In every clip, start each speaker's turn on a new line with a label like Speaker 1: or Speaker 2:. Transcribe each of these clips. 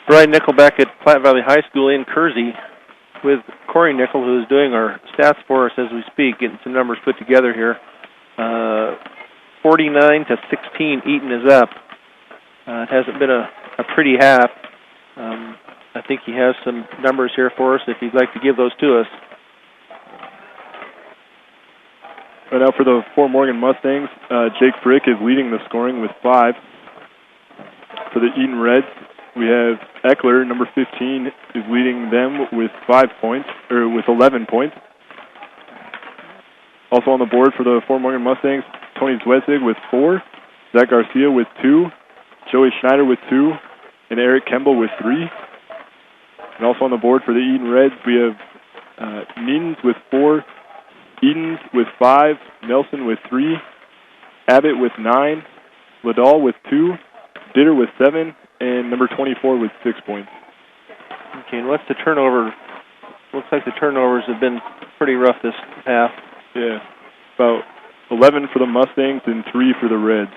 Speaker 1: Brian Nickel back at Platte Valley High School in Kersey with Corey Nickel, who's doing our stats for us as we speak, getting some numbers put together here. 49-16, Eaton is up. It hasn't been a pretty half. I think he has some numbers here for us if he'd like to give those to us.
Speaker 2: Right now for the Fort Morgan Mustangs, Jake Frick is leading the scoring with 5. For the Eaton Reds, we have Eckler, number 15, is leading them with 5 points, or with 11 points. Also on the board for the Fort Morgan Mustangs, Tony Zwedzig with 4, Zach Garcia with 2, Joey Schneider with 2, and Eric Kemble with 3. And also on the board for the Eaton Reds, we have Needens with 4, Edens with 5, Nelson with 3, Abbott with 9, Liddell with 2, Ditter with 7, and number 24 with 6 points.
Speaker 1: Okay, and what's the turnover? Looks like the turnovers have been pretty rough this half.
Speaker 2: Yeah, about 11 for the Mustangs and 3 for the Reds.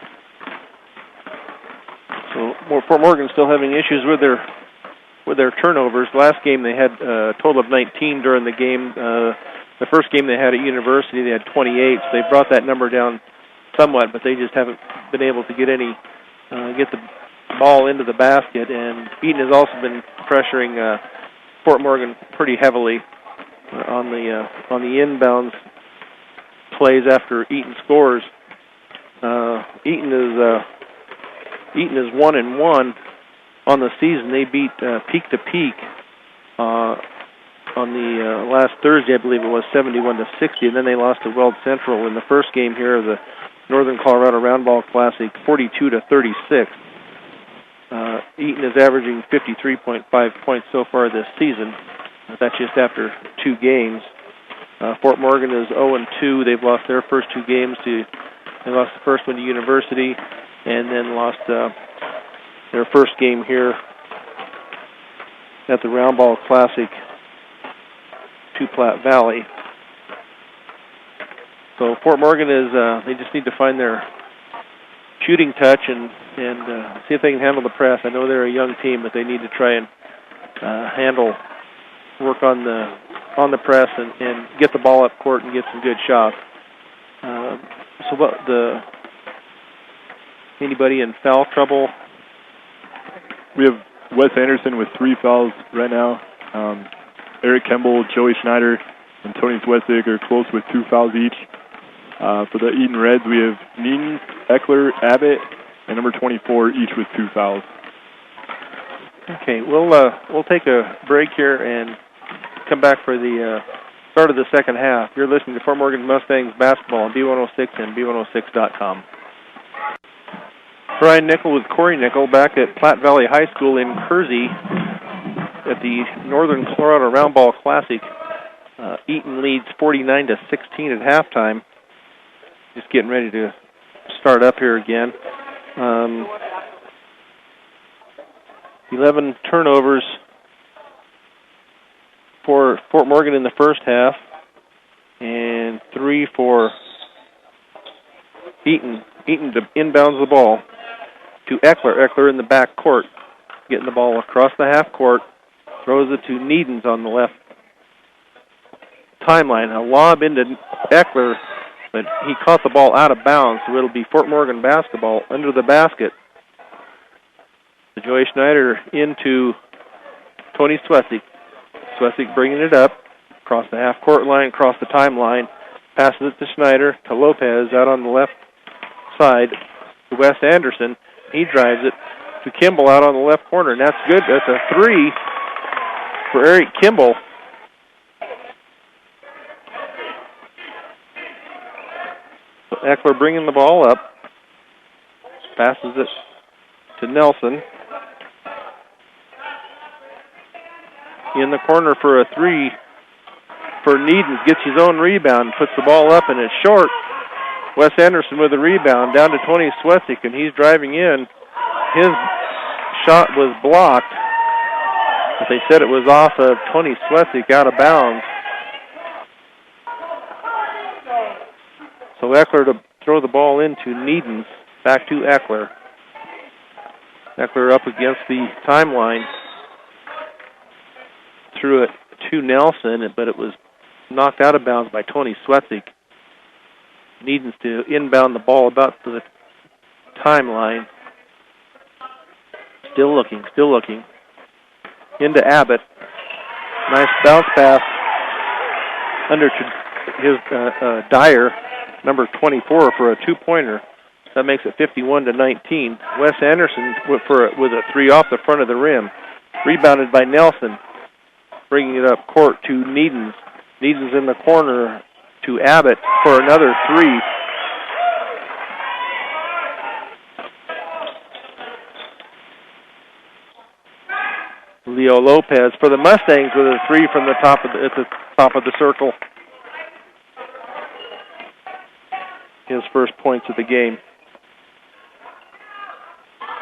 Speaker 1: So Fort Morgan still having issues with their turnovers. Last game they had a total of 19 during the game. The first game they had at University they had 28. So they brought that number down somewhat, but they just haven't been able to get the ball into the basket. And Eaton has also been pressuring Fort Morgan pretty heavily on the inbounds plays after Eaton scores. Eaton is 1-1 on the season. They beat Peak to Peak on the last Thursday, I believe it was 71-60, and then they lost to Weld Central in the first game here of the Northern Colorado Roundball Classic, 42-36. Eaton is averaging 53.5 points so far this season. That's just after 2 games. Fort Morgan is 0-2. They've lost their first 2 games they lost the first one to University, and then lost their first game here at the Roundball Classic to Platte Valley. So Fort Morgan is, they just need to find their shooting touch and see if they can handle the press. I know they're a young team, but they need to try and work on the press and get the ball up court and get some good shots. Anybody in foul trouble?
Speaker 2: We have Wes Anderson with 3 fouls right now. Eric Kemble, Joey Schneider, and Tony Zwedzig are close with 2 fouls each. For the Eaton Reds, we have Needens, Eckler, Abbott, and number 24, each with 2 fouls.
Speaker 1: Okay, we'll take a break here and come back for the start of the second half. You're listening to Fort Morgan Mustangs basketball on B106 and B106.com. Brian Nickel with Corey Nickel back at Platte Valley High School in Kersey at the Northern Colorado Roundball Classic. Eaton leads 49-16 at halftime. Just getting ready to start up here again. 11 turnovers for Fort Morgan in the first half, and 3 for Eaton. Eaton inbounds the ball to Eckler. Eckler in the back court, getting the ball across the half court, throws it to Needens on the left timeline. A lob into Eckler, but he caught the ball out of bounds, so it'll be Fort Morgan basketball under the basket. Joey Schneider into Tony Zwedzig. Zwedzig bringing it up across the half-court line, across the timeline, passes it to Schneider, to Lopez out on the left side, to Wes Anderson. He drives it to Kimball out on the left corner, and that's good. That's a 3 for Eric Kimball. So Eckler bringing the ball up, passes it to Nelson. In the corner for a 3 for Needens, gets his own rebound, puts the ball up, and it's short. Wes Anderson with the rebound, down to Tony Zwedzig, and he's driving in. His shot was blocked, but they said it was off of Tony Zwedzig, out of bounds. So Eckler to throw the ball into Needens, back to Eckler. Eckler up against the timeline, threw it to Nelson, but it was knocked out of bounds by Tony Swetzig. Needing to inbound the ball about the timeline. Still looking. Into Abbott. Nice bounce pass under to his Dyer, number 24, for a two-pointer. That makes it 51-19. Wes Anderson with a three off the front of the rim. Rebounded by Nelson. Bringing it up court to Needens. Needens in the corner to Abbott for another three. Leo Lopez for the Mustangs with a three from at the top of the circle. His first points of the game.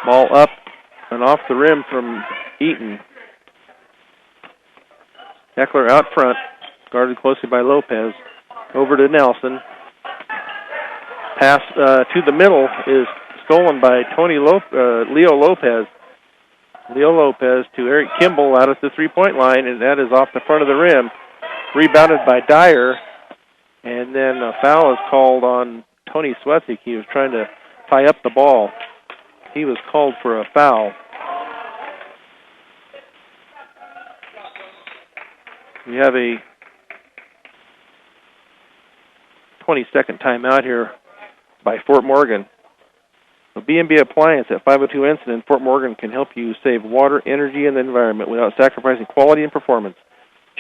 Speaker 1: Ball up and off the rim from Eaton. Eckler out front, guarded closely by Lopez. Over to Nelson. Pass to the middle is stolen by Leo Lopez. Leo Lopez to Eric Kimball out at the three-point line, and that is off the front of the rim. Rebounded by Dyer, and then a foul is called on Tony Swetzig. He was trying to tie up the ball. He was called for a foul. We have a 20-second timeout here by Fort Morgan. So B&B Appliance at 502 Ensign in Fort Morgan can help you save water, energy, and the environment without sacrificing quality and performance.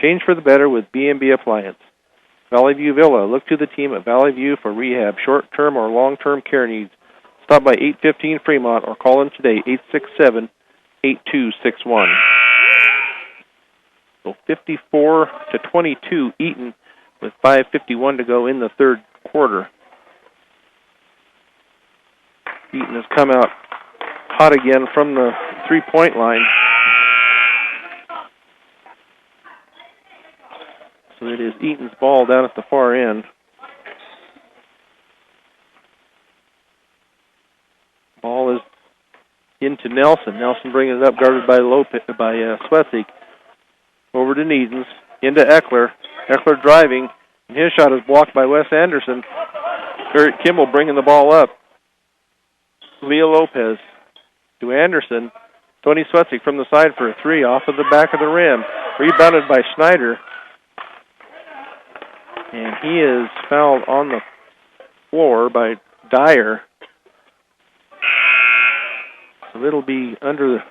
Speaker 1: Change for the better with B&B Appliance. Valley View Villa. Look to the team at Valley View for rehab, short-term or long-term care needs. Stop by 815 Fremont or call them today, 867-8261. So 54-22 Eaton with 5:51 to go in the third quarter. Eaton has come out hot again from the three-point line. So it is Eaton's ball down at the far end. Ball is into Nelson. Nelson bringing it up, guarded by Swetzig. Over to Needens. Into Eckler. Eckler driving. And his shot is blocked by Wes Anderson. Eric Kimball bringing the ball up. Leo Lopez to Anderson. Tony Swetzig from the side for a three off of the back of the rim. Rebounded by Schneider. And he is fouled on the floor by Dyer. So it'll be under the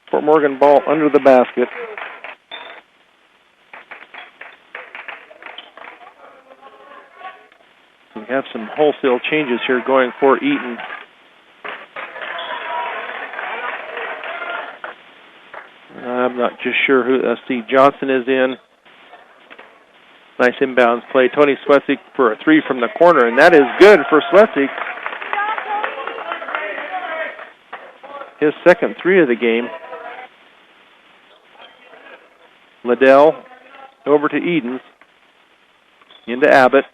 Speaker 1: Fort Morgan ball under the basket. We have some wholesale changes here going for Eaton. I'm not just sure who. Steve Johnson is in. Nice inbounds play. Tony Swetzig for a three from the corner, and that is good for Swetzig. His second three of the game. Liddell over to Edens. Into Abbott.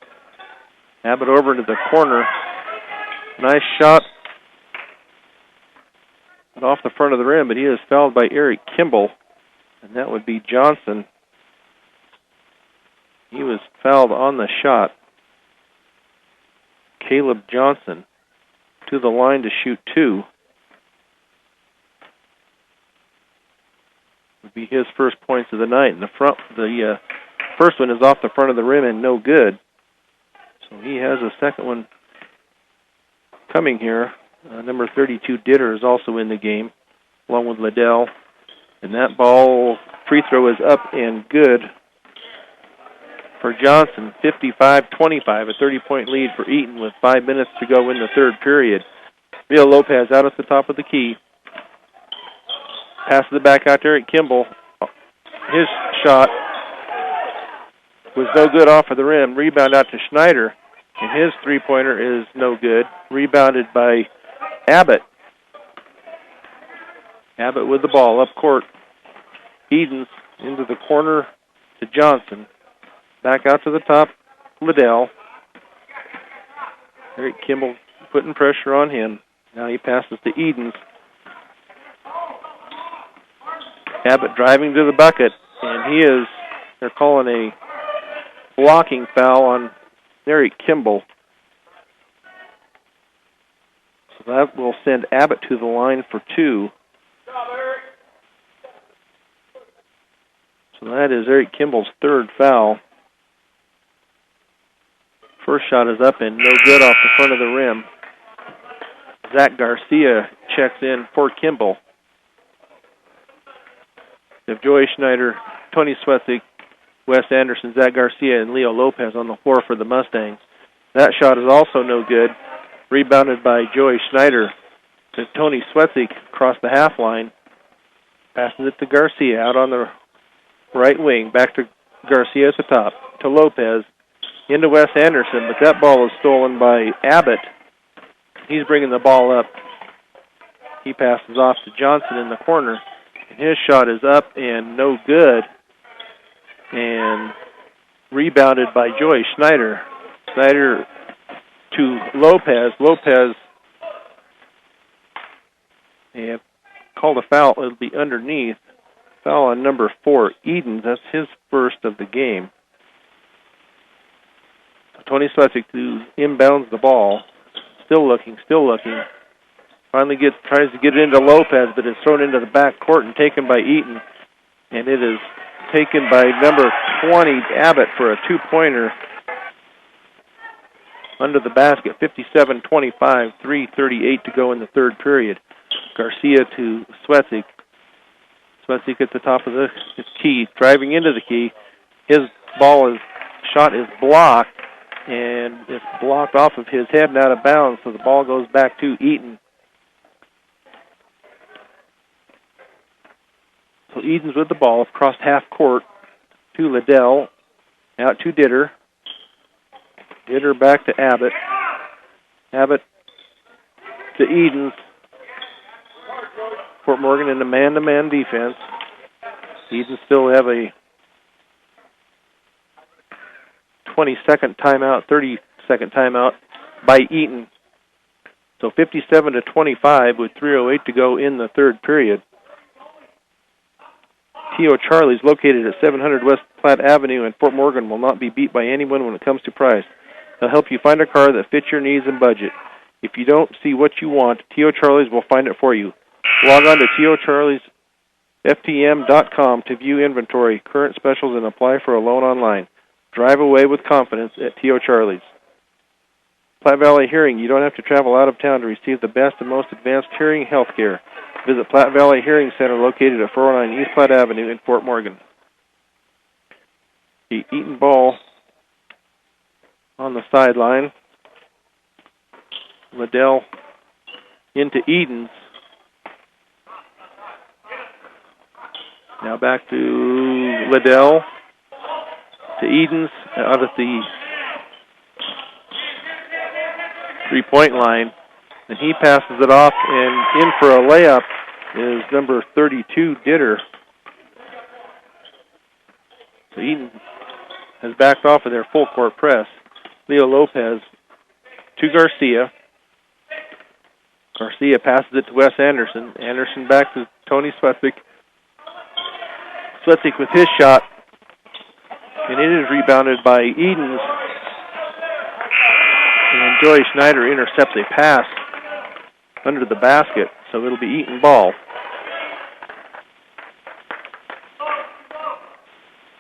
Speaker 1: Abbott over into the corner. Nice shot. Off the front of the rim, but he is fouled by Eric Kimball, and that would be Johnson. He was fouled on the shot. Caleb Johnson to the line to shoot two. Would be his first points of the night. And the first one is off the front of the rim and no good. So he has a second one coming here. Number 32, Ditter, is also in the game, along with Liddell. And that ball, free throw, is up and good for Johnson. 55-25, a 30-point lead for Eaton with 5 minutes to go in the third period. Leo Lopez out at the top of the key. Passes it back out to Eric Kimball. His shot was no good off of the rim. Rebound out to Schneider. And his three-pointer is no good. Rebounded by Abbott. Abbott with the ball up court. Edens into the corner to Johnson. Back out to the top, Liddell. Eric Kimball putting pressure on him. Now he passes to Edens. Abbott driving to the bucket, and they're calling a blocking foul on Eric Kimball. So that will send Abbott to the line for 2. So that is Eric Kimball's 3rd foul. First shot is up and no good off the front of the rim. Zach Garcia checks in for Kimball. If Joey Schneider, Tony Swetsik, Wes Anderson, Zach Garcia, and Leo Lopez on the floor for the Mustangs. That shot is also no good. Rebounded by Joey Schneider to Tony Swetsik across the half line. Passes it to Garcia out on the right wing. Back to Garcia at the top. To Lopez. Into Wes Anderson, but that ball is stolen by Abbott. He's bringing the ball up. He passes off to Johnson in the corner. And his shot is up and no good. And rebounded by Joey Schneider. Schneider to Lopez. Lopez and called a foul. It'll be underneath. Foul on number 4, Eaton. That's his first of the game. Tony Swetsik inbounds the ball. Still looking. Finally tries to get it into Lopez, but it's thrown into the back court and taken by Eaton. And it is taken by number 20, Abbott, for a 2-pointer under the basket. 57-25, 3:38 to go in the 3rd period. Garcia to Swetsik. Swetsik at the top of his key, driving into the key. His shot is blocked. And it's blocked off of his head and out of bounds, so the ball goes back to Eaton. So Eaton's with the ball across half court to Liddell, out to Ditter. Ditter back to Abbott. Abbott to Edens. Fort Morgan in a man-to-man defense. Edens still have a 20-second timeout, 30-second timeout by Eaton. So 57-25 with 3:08 to go in the 3rd period. T.O. Charlie's, located at 700 West Platte Avenue in Fort Morgan, will not be beat by anyone when it comes to price. They'll help you find a car that fits your needs and budget. If you don't see what you want, T.O. Charlie's will find it for you. Log on to TOCharliesFTM.com to view inventory, current specials, and apply for a loan online. Drive away with confidence at T.O. Charlie's. Platte Valley Hearing. You don't have to travel out of town to receive the best and most advanced hearing health care. Visit Platte Valley Hearing Center, located at 409 East Platte Avenue in Fort Morgan. The Eaton ball on the sideline. Liddell into Edens. Now back to Liddell. To Edens, out at the 3-point line. And he passes it off, and in for a layup is number 32, Ditter. So Eaton has backed off of their full-court press. Leo Lopez to Garcia. Garcia passes it to Wes Anderson. Anderson back to Tony Swetsik. Swetsik with his shot. And it is rebounded by Edens. And Joey Schneider intercepts a pass under the basket, so it'll be Eaton ball.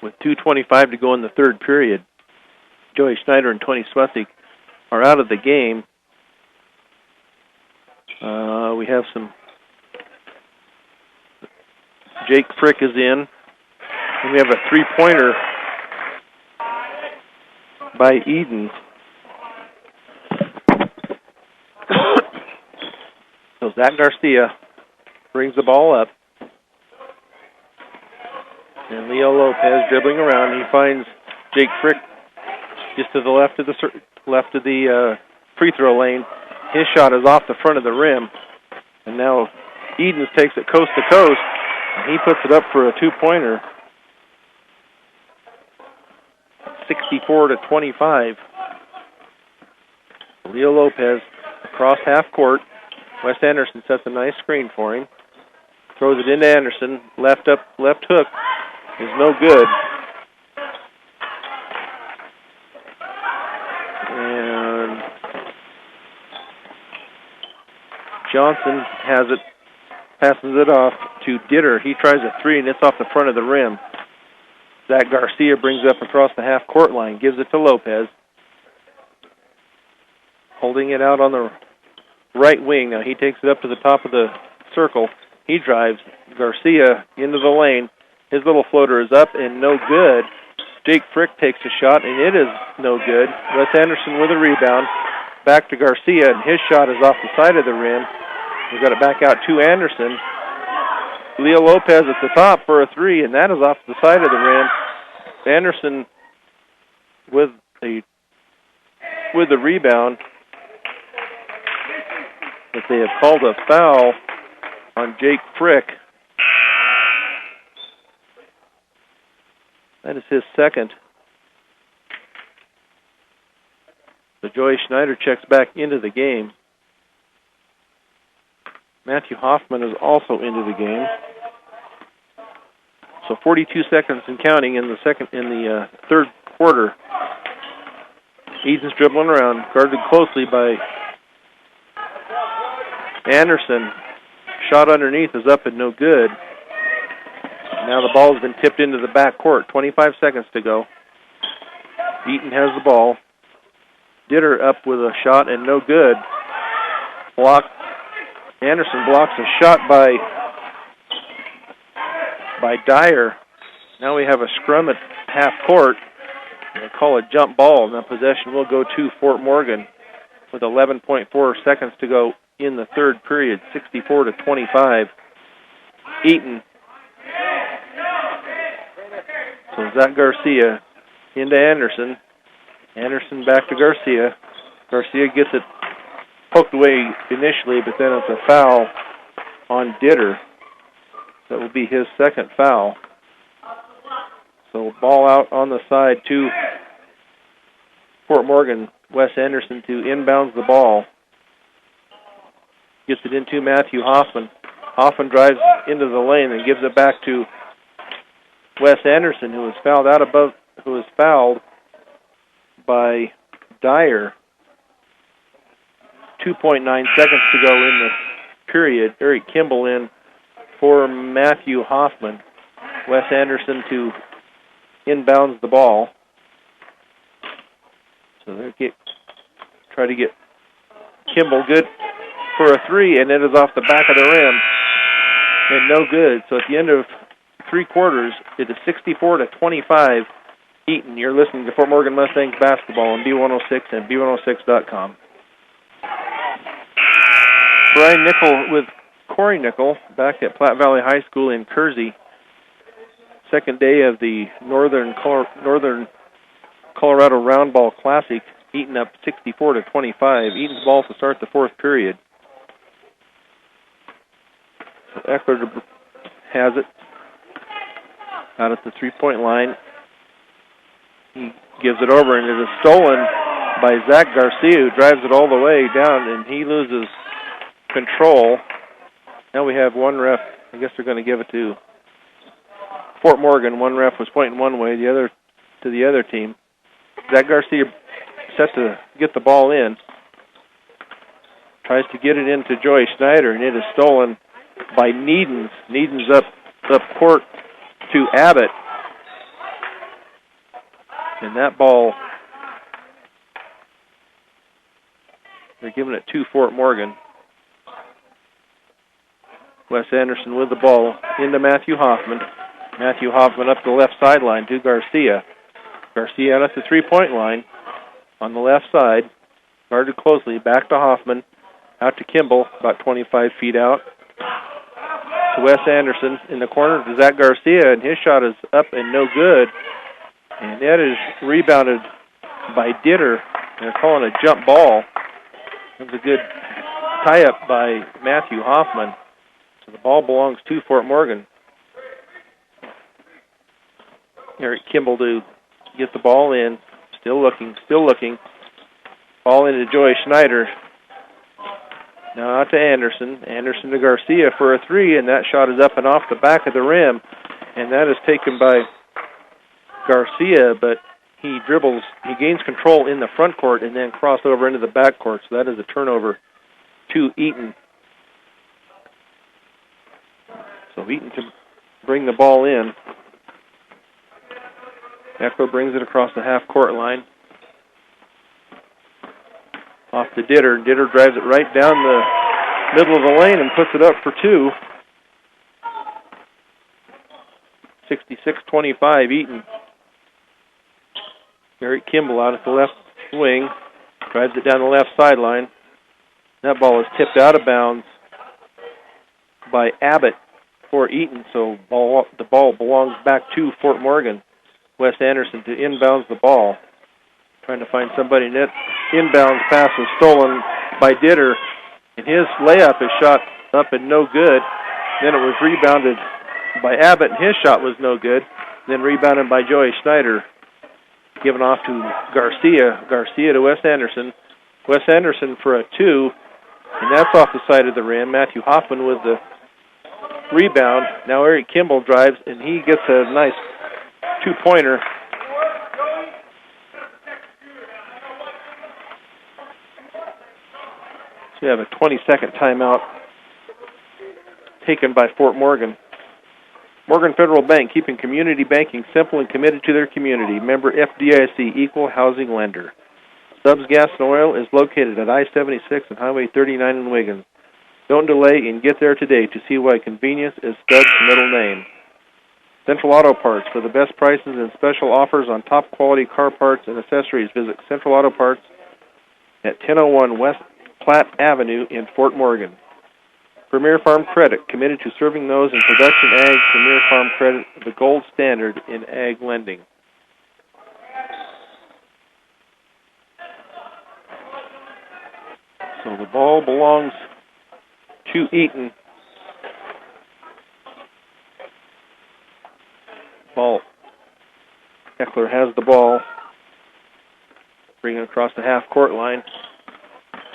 Speaker 1: With 2:25 to go in the 3rd period, Joey Schneider and Tony Swetsik are out of the game. We have Jake Frick is in, and we have a 3-pointer by Eden. So Zach Garcia brings the ball up. And Leo Lopez dribbling around. He finds Jake Frick just to the left of the free throw lane. His shot is off the front of the rim. And now Edens takes it coast to coast. And he puts it up for a 2-pointer. 64-25. Leo Lopez across half court. Wes Anderson sets a nice screen for him. Throws it into Anderson. Left hook is no good. And Johnson has it, passes it off to Ditter. He tries a three, and it's off the front of the rim. Zach Garcia brings it up across the half-court line, gives it to Lopez. Holding it out on the right wing. Now he takes it up to the top of the circle. He drives Garcia into the lane. His little floater is up and no good. Jake Frick takes a shot, and it is no good. Wes Anderson with a rebound. Back to Garcia, and his shot is off the side of the rim. We've got it back out to Anderson. Leo Lopez at the top for a three, and that is off the side of the rim. Anderson with the rebound. But they have called a foul on Jake Frick. That is his second. So Joey Schneider checks back into the game. Matthew Hoffman is also into the game. So 42 seconds and counting in the third quarter. Eaton's dribbling around, guarded closely by Anderson. Shot underneath is up and no good. Now the ball has been tipped into the back court. 25 seconds to go. Eaton has the ball. Ditter up with a shot and no good. Anderson blocks a shot by Dyer. Now we have a scrum at half court. They call a jump ball, and the possession will go to Fort Morgan with 11.4 seconds to go in the third period, 64-25. Eaton. So Zach Garcia into Anderson. Anderson back to Garcia. Garcia gets it poked away initially, but then it's a foul on Ditter. That will be his second foul. So ball out on the side to Fort Morgan. Wes Anderson to inbounds the ball. Gets it into Matthew Hoffman. Hoffman drives into the lane and gives it back to Wes Anderson, who was fouled by Dyer. 2.9 seconds to go in the period. Eric Kimball in for Matthew Hoffman. Wes Anderson to inbounds the ball. So they try to get Kimball good for a three, and it is off the back of the rim. And no good. So at the end of three quarters, it is 64-25. Eaton, you're listening to Fort Morgan Mustangs basketball on B106 and B106.com. Brian Nickel with Corey Nickel back at Platte Valley High School in Kersey. Second day of the Northern Colorado Round Ball Classic. Eaton up 64-25. Eaton's ball to start the fourth period. So Eckler has it out at the three-point line. He gives it over, and it is stolen by Zach Garcia, who drives it all the way down, and he loses control. Now we have one ref. I guess they're going to give it to Fort Morgan. One ref was pointing one way, the other to the other team. Zach Garcia set to get the ball in. Tries to get it into Joey Schneider, and it is stolen by Needens. Needens up court to Abbott. And that ball, they're giving it to Fort Morgan. Wes Anderson with the ball into Matthew Hoffman. Matthew Hoffman up the left sideline to Garcia. Garcia out at the three-point line on the left side. Guarded closely. Back to Hoffman. Out to Kimball, about 25 feet out. To Wes Anderson in the corner to Zach Garcia, and his shot is up and no good. And that is rebounded by Ditter. They're calling a jump ball. It was a good tie-up by Matthew Hoffman. So the ball belongs to Fort Morgan. Eric Kimball to get the ball in. Still looking. Ball into Joey Schneider. Now out to Anderson. Anderson to Garcia for a three, and that shot is up and off the back of the rim. And that is taken by Garcia, but he gains control in the front court and then crossed over into the back court. So that is a turnover to Eaton. So Eaton to bring the ball in. Eckler brings it across the half-court line. Off to Ditter. Ditter drives it right down the middle of the lane and puts it up for two. 66-25, Eaton. Eric Kimball out at the left wing. Drives it down the left sideline. That ball is tipped out of bounds by Abbott for Eaton, so the ball belongs back to Fort Morgan. Wes Anderson to inbounds the ball. Trying to find somebody net. Inbounds pass was stolen by Ditter, and his layup is shot up and no good. Then it was rebounded by Abbott, and his shot was no good. Then rebounded by Joey Schneider. Given off to Garcia. Garcia to Wes Anderson. Wes Anderson for a two, and that's off the side of the rim. Matthew Hoffman with the rebound. Now Eric Kimball drives, and he gets a nice two-pointer. So we have a 20-second timeout taken by Fort Morgan. Morgan Federal Bank, keeping community banking simple and committed to their community. Member FDIC, equal housing lender. Stubbs Gas and Oil is located at I-76 and Highway 39 in Wiggins. Don't delay and get there today to see why convenience is Stubbs' middle name. Central Auto Parts, for the best prices and special offers on top quality car parts and accessories. Visit Central Auto Parts at 1001 West Platte Avenue in Fort Morgan. Premier Farm Credit, committed to serving those in production ag. Premier Farm Credit, the gold standard in ag lending. So the ball belongs to Eaton. Eckler has the ball. Bringing it across the half-court line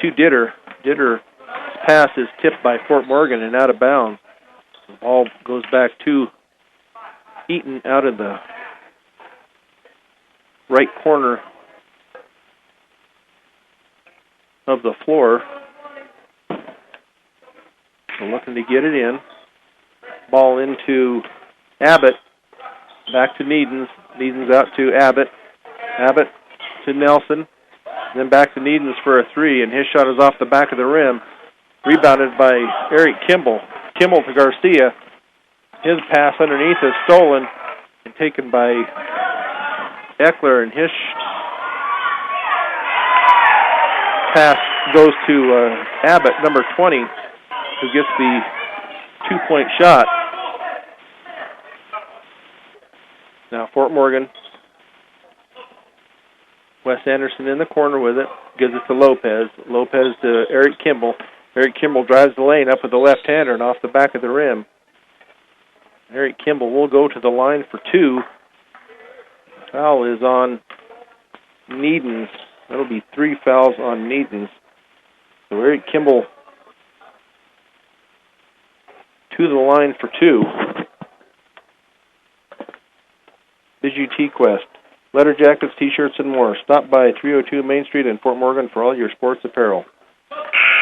Speaker 1: to Ditter. Ditter's pass is tipped by Fort Morgan and out of bounds. The ball goes back to Eaton out of the right corner of the floor. So looking to get it in. Ball into Abbott. Back to Needens. Needens out to Abbott. Abbott to Nelson. Then back to Needens for a three, and his shot is off the back of the rim. Rebounded by Eric Kimball. Kimball to Garcia. His pass underneath is stolen and taken by Eckler, and his pass goes to Abbott, number 20, who gets the two-point shot. Now Fort Morgan. Wes Anderson in the corner with it. Gives it to Lopez. Lopez to Eric Kimball. Eric Kimball drives the lane up with the left-hander and off the back of the rim. Eric Kimball will go to the line for two. Foul is on Needens. That'll be three fouls on Needens. So Eric Kimball to the line for two. Bijou T-Quest. Letter jackets, T-shirts, and more. Stop by 302 Main Street in Fort Morgan for all your sports apparel.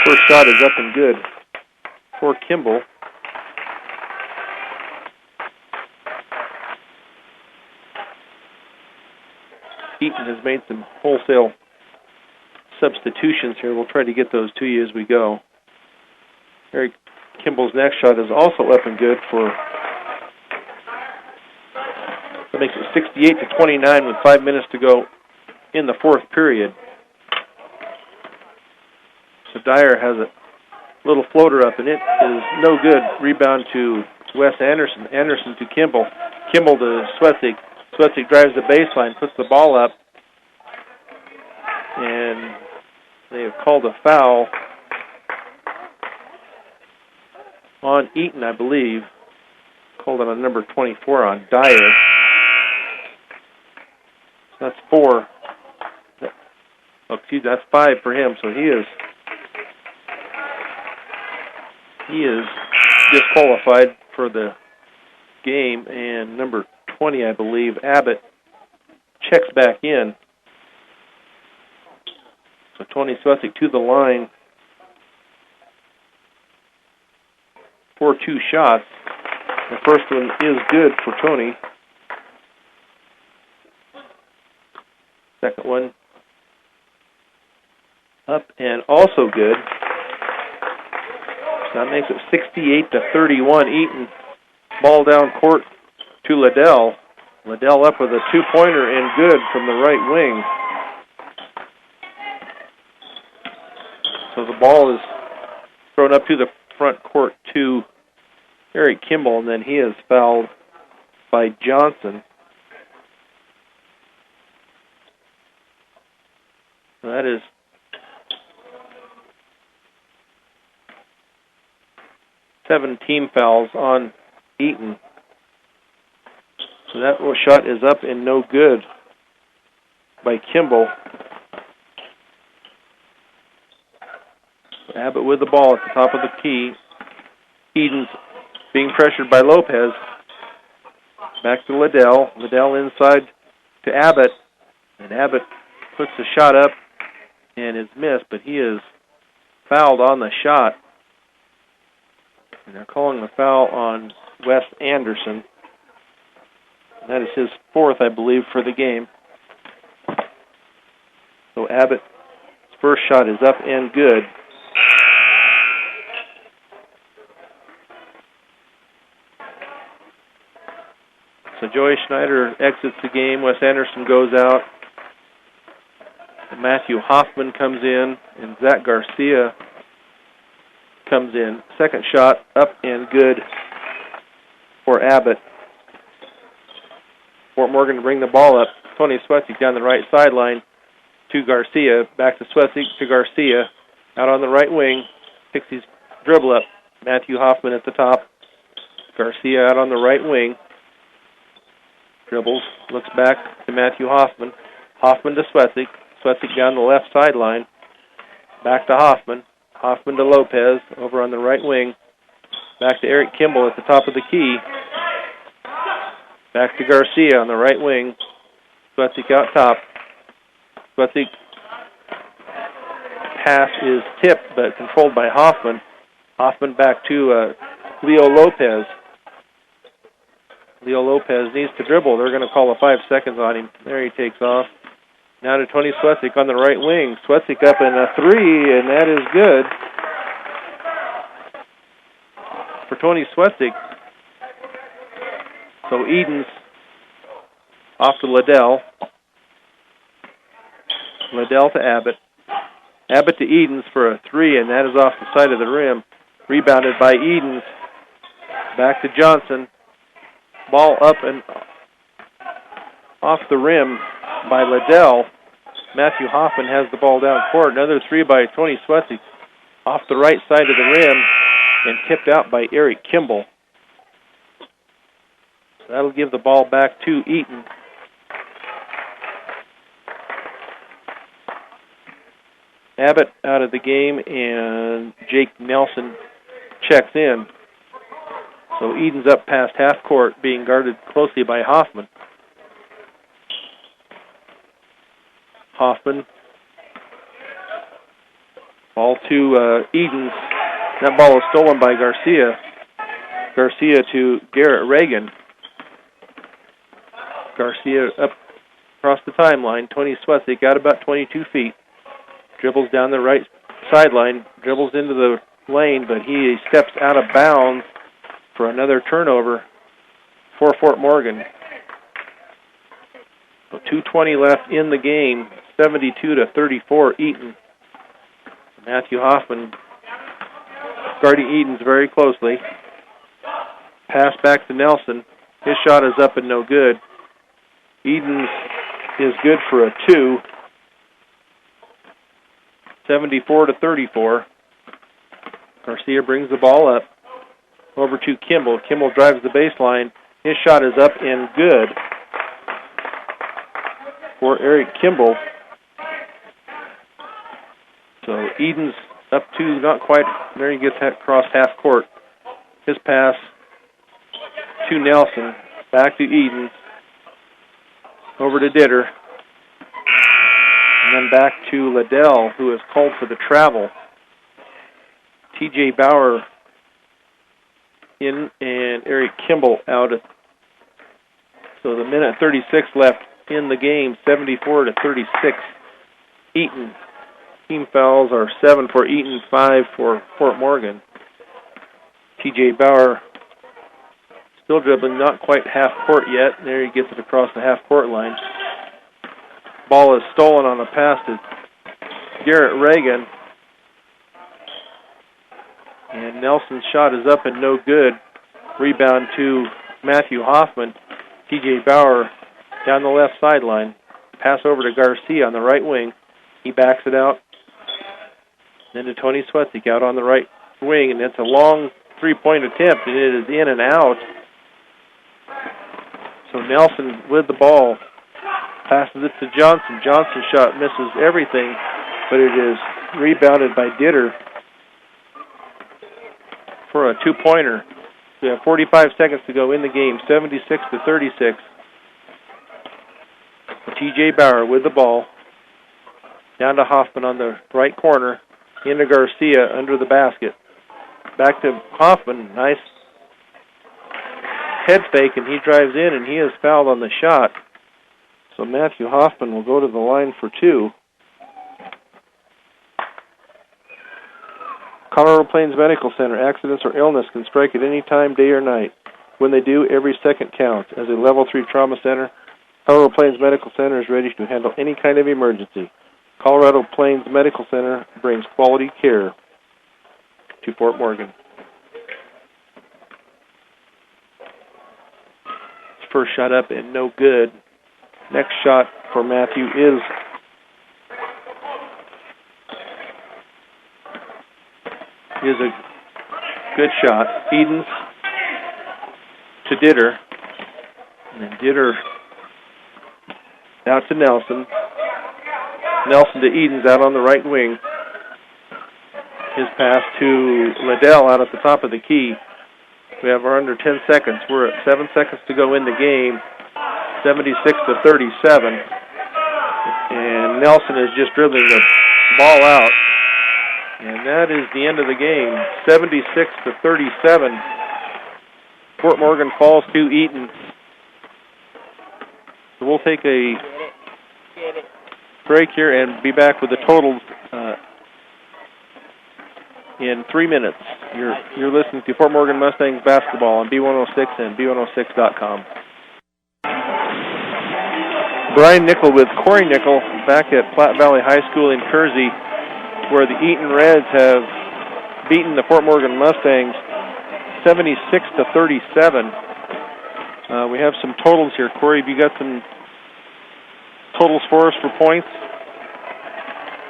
Speaker 1: First shot is up and good for Kimball. Eaton has made some wholesale substitutions here. We'll try to get those to you as we go. Eric Kimball's next shot is also up and good for... That makes it 68-29 with 5 minutes to go in the fourth period. So Dyer has a little floater up, and it is no good. Rebound to Wes Anderson. Anderson to Kimball. Kimball to Swetzig. Swetzig drives the baseline, puts the ball up, and they have called a foul on Eaton, I believe. Called it on number 24 on Dyer. That's 4. Oh, excuse me, that's 5 for him, so he is He is disqualified for the game, and number 20, I believe, Abbott, checks back in. So Tony Swessick to the line for 2 shots. The first one is good for Tony. Second one up and also good. So that makes it 68-31. Eaton, ball down court to Liddell. Liddell up with a 2-pointer and good from the right wing. So the ball is thrown up to the front court to Eric Kimball, and then he is fouled by Johnson. So that is seven team fouls on Eaton. So that shot is up and no good by Kimball. Abbott with the ball at the top of the key. Eden's being pressured by Lopez. Back to Liddell. Liddell inside to Abbott. And Abbott puts the shot up and is missed, but he is fouled on the shot. And they're calling the foul on Wes Anderson. That is his 4th, I believe, for the game. So Abbott's first shot is up and good. So Joey Schneider exits the game. Wes Anderson goes out. Matthew Hoffman comes in, and Zach Garcia comes in. Second shot up and good for Abbott. Fort Morgan to bring the ball up. Tony Swessick down the right sideline to Garcia. Back to Swessick to Garcia. Out on the right wing. Picks his dribble up. Matthew Hoffman at the top. Garcia out on the right wing. Dribbles. Looks back to Matthew Hoffman. Hoffman to Swessick. Swessick down the left sideline. Back to Hoffman. Hoffman to Lopez over on the right wing. Back to Eric Kimball at the top of the key. Back to Garcia on the right wing. Swessick out top. Swessick pass is tipped but controlled by Hoffman. Hoffman back to Leo Lopez. Leo Lopez needs to dribble. They're going to call a 5 seconds on him. There he takes off. Now to Tony Swessick on the right wing. Swessick up in a 3, and that is good for Tony Swessick. So Eden's off to Liddell. Liddell to Abbott. Abbott to Edens for a 3, and that is off the side of the rim. Rebounded by Edens. Back to Johnson. Ball up and off the rim by Liddell. Matthew Hoffman has the ball down court. Another 3 by Tony Swessick. Off the right side of the rim and tipped out by Eric Kimball. So that'll give the ball back to Eaton. Abbott out of the game, and Jake Nelson checks in. So Eden's up past half court, being guarded closely by Hoffman. Hoffman. Ball to Edens. That ball is stolen by Garcia. Garcia to Garrett Reagan. Garcia up across the timeline. Tony Swessick out about 22 feet. Dribbles down the right sideline. Dribbles into the lane, but he steps out of bounds for another turnover for Fort Morgan. So 2:20 left in the game. 72-34 Eaton. Matthew Hoffman guarding Edens very closely. Pass back to Nelson. His shot is up and no good. Edens is good for a 2. 74-34. Garcia brings the ball up over to Kimball. Kimball drives the baseline. His shot is up and good for Eric Kimball. So Eden's Up to not quite. There he gets across half court. His pass to Nelson. Back to Eaton. Over to Ditter. And then back to Liddell, who is called for the travel. T.J. Bauer in and Eric Kimball out. So the minute 36 left in the game, 74-36. Eaton. Team fouls are 7 for Eaton, 5 for Fort Morgan. T.J. Bauer still dribbling, not quite half court yet. There he gets it across the half court line. Ball is stolen on a pass to Garrett Reagan. And Nelson's shot is up and no good. Rebound to Matthew Hoffman. T.J. Bauer down the left sideline. Pass over to Garcia on the right wing. He backs it out. Then to Tony Swetzig out on the right wing. And it's a long three-point attempt, and it is in and out. So Nelson with the ball. Passes it to Johnson. Johnson's shot misses everything, but it is rebounded by Ditter for a two-pointer. We have 45 seconds to go in the game, 76-36. T.J. Bauer with the ball. Down to Hoffman on the right corner. Into Garcia under the basket. Back to Hoffman. Nice head fake, and he drives in, and he is fouled on the shot. So Matthew Hoffman will go to the line for two. Colorado Plains Medical Center. Accidents or illness can strike at any time, day or night. When they do, every second counts. As a Level 3 trauma center, Colorado Plains Medical Center is ready to handle any kind of emergency. Colorado Plains Medical Center brings quality care to Fort Morgan. First shot up and no good. Next shot for Matthew is a good shot. Edens to Ditter. And then Ditter out to Nelson. Nelson to Edens out on the right wing. His pass to Liddell out at the top of the key. We have our under 10 seconds. We're at 7 seconds to go in the game. 76-37. And Nelson is just dribbling the ball out. And that is the end of the game. 76-37. Fort Morgan falls to Eaton. So we'll take a break here and be back with the totals in 3 minutes. You're listening to Fort Morgan Mustangs basketball on B106 and B106.com. Brian Nickel with Corey Nickel back at Platte Valley High School in Kersey, where the Eaton Reds have beaten the Fort Morgan Mustangs 76-37. We have some totals here. Corey, have you got some totals for us for points?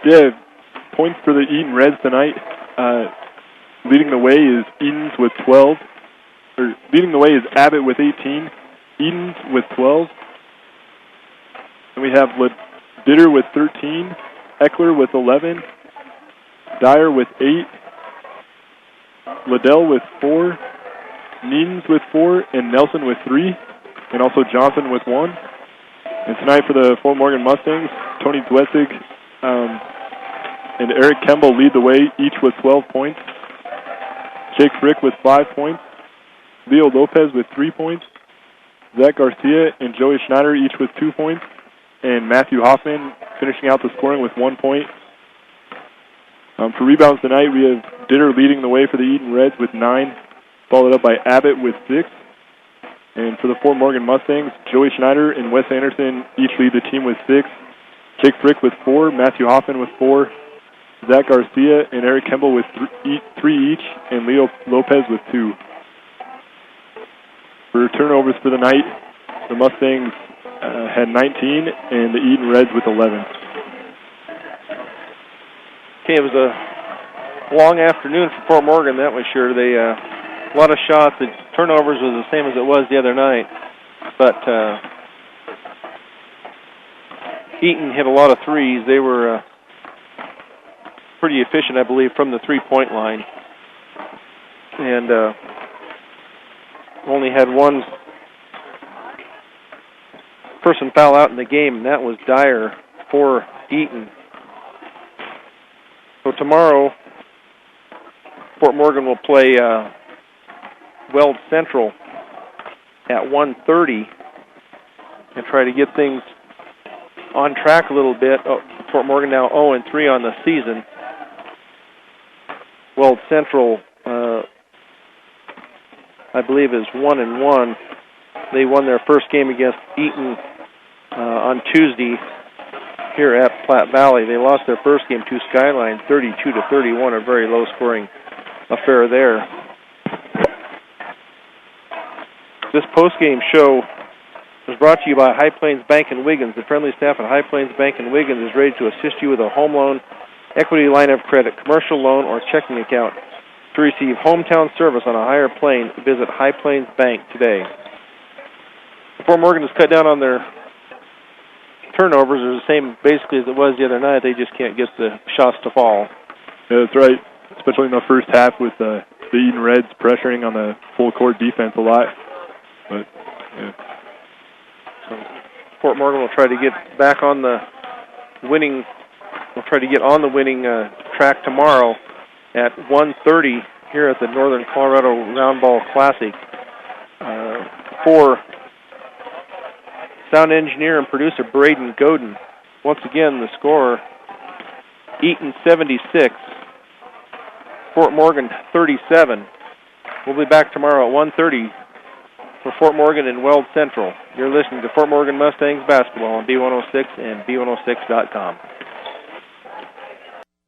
Speaker 2: Yeah, points for the Eaton Reds tonight. Leading the way is Eaton's with 12. Leading the way is Abbott with 18. Eaton's with 12. And we have Ditter with 13. Eckler with 11. Dyer with 8. Liddell with 4. Needens with 4. And Nelson with 3. And also Johnson with 1. And tonight for the Fort Morgan Mustangs, Tony Dwessig and Eric Kemble lead the way, each with 12 points. Jake Frick with 5 points. Leo Lopez with 3 points. Zach Garcia and Joey Schneider each with 2 points. And Matthew Hoffman finishing out the scoring with 1 point. For rebounds tonight, we have Ditter leading the way for the Eaton Reds with 9, followed up by Abbott with 6. And for the Fort Morgan Mustangs, Joey Schneider and Wes Anderson each lead the team with 6. Jake Frick with 4, Matthew Hoffman with 4, Zach Garcia and Eric Kemble with 3 each, and Leo Lopez with 2. For turnovers for the night, the Mustangs had 19, and the Eaton Reds with 11.
Speaker 1: Okay, it was a long afternoon for Fort Morgan, that was sure. They a lot of shots. The turnovers was the same as it was the other night, but Eaton hit a lot of threes. They were pretty efficient, I believe, from the three-point line. And only had one person foul out in the game, and that was Dyer for Eaton. So tomorrow, Fort Morgan will play Weld Central at 1:30 and try to get things on track a little bit. Fort Morgan now 0-3 on the season. Weld Central, I believe, is 1-1. They won their first game against Eaton on Tuesday here at Platte Valley. They lost their first game to Skyline 32-31, a very low-scoring affair there. This post-game show was brought to you by High Plains Bank and Wiggins. The friendly staff at High Plains Bank and Wiggins is ready to assist you with a home loan, equity line of credit, commercial loan, or checking account. To receive hometown service on a higher plane, visit High Plains Bank today. Fort Morgan has cut down on their turnovers. They're the same basically as it was the other night. They just can't get the shots to fall.
Speaker 2: Yeah, that's right, especially in the first half with the Eaton Reds pressuring on the full-court defense a lot. But, yeah.
Speaker 1: So Fort Morgan will try to get back on the winning. We'll try to get on the winning track tomorrow at 1:30 here at the Northern Colorado Roundball Classic. For sound engineer and producer Braden Godin, once again the score: Eaton 76, Fort Morgan 37. We'll be back tomorrow at 1:30 for Fort Morgan and Weld Central. You're listening to Fort Morgan Mustangs basketball on B106 and B106.com.